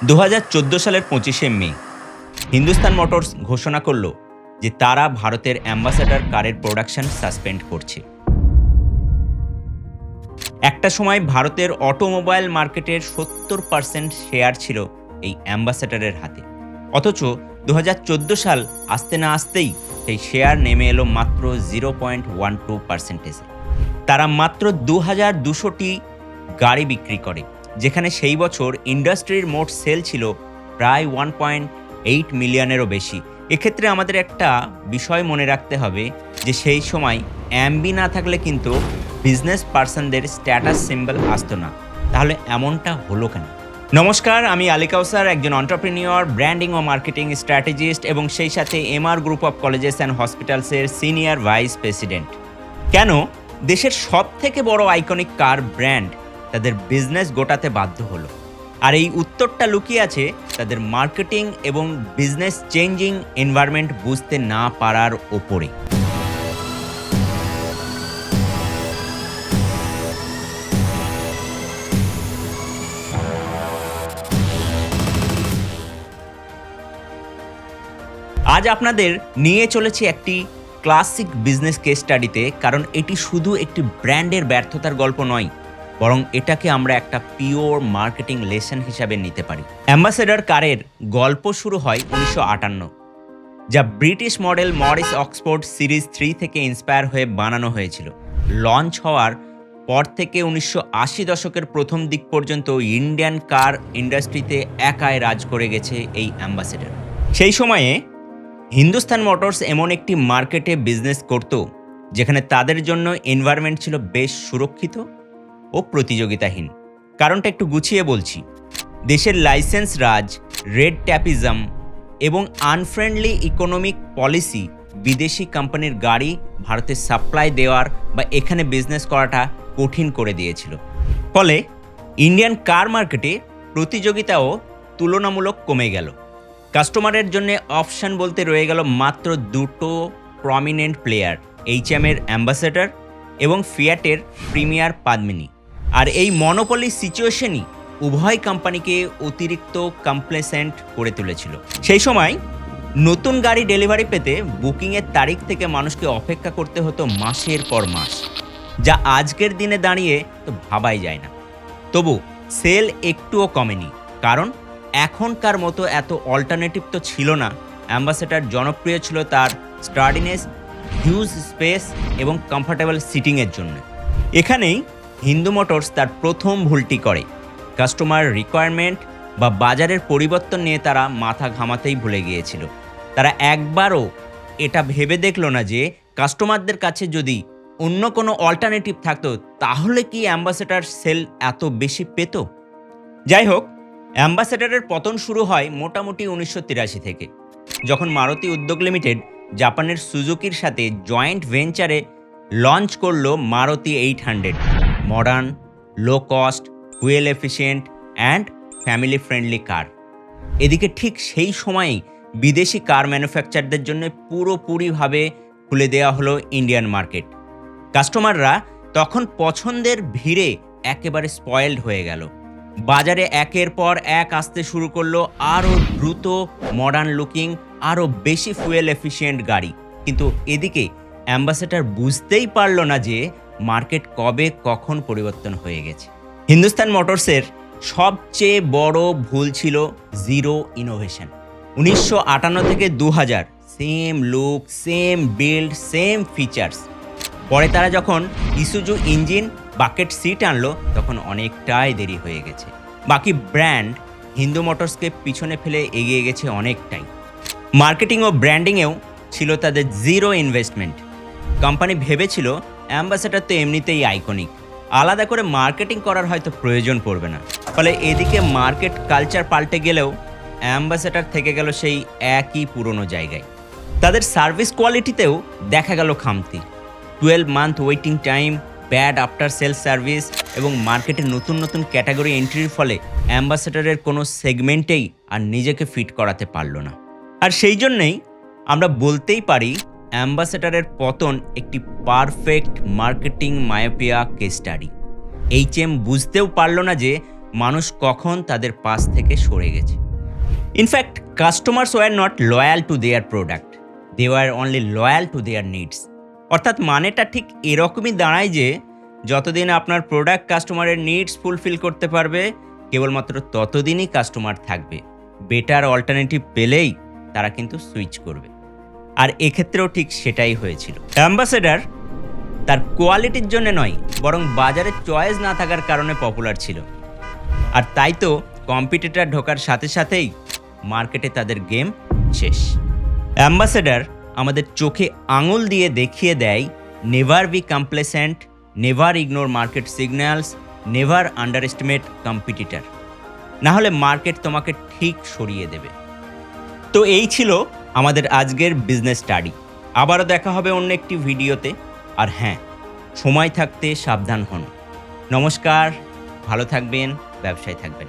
2014 সালের 25শে মে হিন্দুস্তান মোটরস ঘোষণা করল যে তারা ভারতের অ্যাম্বাসেডর কারের প্রোডাকশন সাসপেন্ড করছে। একটা সময় ভারতের অটোমোবাইল মার্কেটের 70% শেয়ার ছিল এই অ্যাম্বাসেডরের হাতে, অথচ 2014 সাল আসতে না আসতেই সেই শেয়ার নেমে এলো মাত্র 0.12%। তারা মাত্র 2200টি গাড়ি বিক্রি করে, যেখানে সেই বছর ইন্ডাস্ট্রির মোট সেল ছিল প্রায় 1.8 মিলিয়নেরও বেশি। এক্ষেত্রে আমাদের একটা বিষয় মনে রাখতে হবে যে সেই সময় অ্যাম্বি না থাকলে কিন্তু বিজনেস পার্সনদের স্ট্যাটাস সিম্বল আসতো না। তাহলে এমনটা হলো কেন? নমস্কার, আমি আলী কাউসার, একজন এন্টারপ্রেনিউর, ব্র্যান্ডিং ও মার্কেটিং স্ট্র্যাটেজিস্ট এবং সেই সাথে MR group of colleges and হসপিটালসের সিনিয়র ভাইস প্রেসিডেন্ট। কেন দেশের সবথেকে বড় আইকনিক কার ব্র্যান্ড তাদের বিজনেস গোটাতে বাধ্য হলো? আর এই উত্তরটা লুকিয়ে আছে তাদের মার্কেটিং এবং বিজনেস চেঞ্জিং এনভায়রনমেন্ট বুঝতে না পারার ওপরে। আজ আপনাদের নিয়ে চলেছি একটি ক্লাসিক বিজনেস কেস স্টাডিতে, কারণ এটি শুধু একটি ব্র্যান্ডের ব্যর্থতার গল্প নয়, বরং এটাকে আমরা একটা পিওর মার্কেটিং লেসন হিসাবে নিতে পারি। অ্যাম্বাসেডর কারের গল্প শুরু হয় 1958, যা British model Morris Oxford series 3 থেকে ইন্সপায়ার হয়ে বানানো হয়েছিল। লঞ্চ হওয়ার পর থেকে 1980 দশকের প্রথম দিক পর্যন্ত ইন্ডিয়ান কার ইন্ডাস্ট্রিতে একাই রাজ করে গেছে এই অ্যাম্বাসেডর। সেই সময়ে হিন্দুস্তান মোটরস এমন একটি মার্কেটে বিজনেস করত যেখানে তাদের জন্য এনভায়রনমেন্ট ছিল বেশ সুরক্ষিত ও প্রতিযোগিতাহীন। কারণটা একটু গুছিয়ে বলছি। দেশের লাইসেন্স রাজ, রেড ট্যাপিজম এবং আনফ্রেন্ডলি ইকোনমিক পলিসি বিদেশি কোম্পানির গাড়ি ভারতে সাপ্লাই দেওয়ার বা এখানে বিজনেস করাটা কঠিন করে দিয়েছিল। ফলে ইন্ডিয়ান কার মার্কেটে প্রতিযোগিতাও তুলনামূলক কমে গেল। কাস্টমারের জন্য অপশান বলতে রয়ে গেল মাত্র দুটো প্রমিনেন্ট প্লেয়ার, এইচএমের অ্যাম্বাসেডর এবং ফিয়াটের প্রিমিয়ার পাদমিনী। আর এই মনোপলি সিচুয়েশনই উভয় কোম্পানিকে অতিরিক্ত কমপ্লেসেন্ট করে তুলেছিল। সেই সময় নতুন গাড়ি ডেলিভারি পেতে বুকিংয়ের তারিখ থেকে মানুষকে অপেক্ষা করতে হতো মাসের পর মাস, যা আজকের দিনে দাঁড়িয়ে তো ভাবাই যায় না। তবু সেল একটুও কমেনি, কারণ এখনকার মতো এত অল্টারনেটিভ তো ছিল না। অ্যাম্বাসেডর জনপ্রিয় ছিল তার স্টার্ডিনেস, হিউজ স্পেস এবং কমফোর্টেবল সিটিংয়ের জন্য। এখানেই হিন্দু মোটরস তার প্রথম ভুলটি করে। কাস্টমার রিকোয়ারমেন্ট বা বাজারের পরিবর্তন নিয়ে তারা মাথা ঘামাতেই ভুলে গিয়েছিল। তারা একবারও এটা ভেবে দেখল না যে কাস্টমারদের কাছে যদি অন্য কোনো অল্টারনেটিভ থাকতো তাহলে কি অ্যাম্বাসেডর সেল এত বেশি পেত? যাই হোক, অ্যাম্বাসেডরের পতন শুরু হয় মোটামুটি 1983 থেকে, যখন মারুতি উদ্যোগ লিমিটেড জাপানের সুজুকির সাথে জয়েন্ট ভেঞ্চারে লঞ্চ করলো Maruti 800, modern, low cost, fuel efficient and family friendly car. এদিকে ঠিক সেই সময়েই বিদেশি কার ম্যানুফ্যাকচারদের জন্য পুরোপুরিভাবে খুলে দেওয়া হলো ইন্ডিয়ান মার্কেট। কাস্টমাররা তখন পছন্দের ভিড়ে একেবারে স্পয়েলড হয়ে গেল। বাজারে একের পর এক আসতে শুরু করলো আরও দ্রুত, মডার্ন লুকিং, আরও বেশি ফুয়েল এফিশিয়েন্ট গাড়ি। কিন্তু এদিকে অ্যাম্বাসেডর বুঝতেই পারল না যে মার্কেট কবে কখন পরিবর্তন হয়ে গেছে। হিন্দুস্তান মোটরসের সবচেয়ে বড় ভুল ছিল জিরো ইনোভেশন। 1958 থেকে 2000 same look, same build, same features. পরে তারা যখন ইসুজু ইঞ্জিন, বাকেট সিট আনলো তখন অনেকটাই দেরি হয়ে গেছে। বাকি ব্র্যান্ড হিন্দু মোটরসকে পিছনে ফেলে এগিয়ে গেছে অনেকটাই। মার্কেটিং ও ব্র্যান্ডিংয়েও ছিল তাদের জিরো ইনভেস্টমেন্ট। কোম্পানি ভেবেছিল অ্যাম্বাসেডর তো এমনিতেই আইকনিক, আলাদা করে মার্কেটিং করার হয়তো প্রয়োজন পড়বে না। ফলে এদিকে মার্কেট কালচার পাল্টে গেলেও অ্যাম্বাসেডর থেকে গেল সেই একই পুরনো জায়গায়। তাদের সার্ভিস কোয়ালিটিতেও দেখা গেল খামতি। 12 month waiting time, bad after sales service এবং মার্কেটে নতুন নতুন ক্যাটাগরি এন্ট্রির ফলে অ্যাম্বাসেডরের কোনো সেগমেন্টেই আর নিজেকে ফিট করাতে পারল না। আর সেই জন্যেই আমরা বলতেই পারি অ্যাম্বাসেডরের পতন একটি perfect marketing myopia case study. HM বুঝতেও পারল না যে মানুষ কখন তাদের পাশ থেকে সরে গেছে। In fact customers were not loyal to their product, they were only loyal to their needs. অর্থাৎ মানেটা ঠিক এরকমই দাঁড়ায় যে যতদিন আপনার প্রোডাক্ট কাস্টমারের নিডস ফুলফিল করতে পারবে, কেবলমাত্র ততদিনই কাস্টমার থাকবে। বেটার অল্টারনেটিভ পেলেই তারা কিন্তু সুইচ করবে। আর এক্ষেত্রেও ঠিক সেটাই হয়েছিল। অ্যাম্বাসেডর তার কোয়ালিটির জন্য নয়, বরং বাজারে চয়েস না থাকার কারণে পপুলার ছিল। আর তাই তো কম্পিটিটর ঢোকার সাথে সাথেই মার্কেটে তাদের গেম শেষ। অ্যাম্বাসেডর আমাদের চোখে আঙুল দিয়ে দেখিয়ে দেয়, never be complacent, never ignore market signals, never under estimate competitor, না হলে মার্কেট তোমাকে ঠিক সরিয়ে দেবে। তো এই ছিল আমাদের আজকের বিজনেস স্টাডি। আবারও দেখা হবে অন্য একটি ভিডিওতে। আর হ্যাঁ, সময় থাকতে সাবধান হন। নমস্কার, ভালো থাকবেন, ব্যবসায় থাকবেন।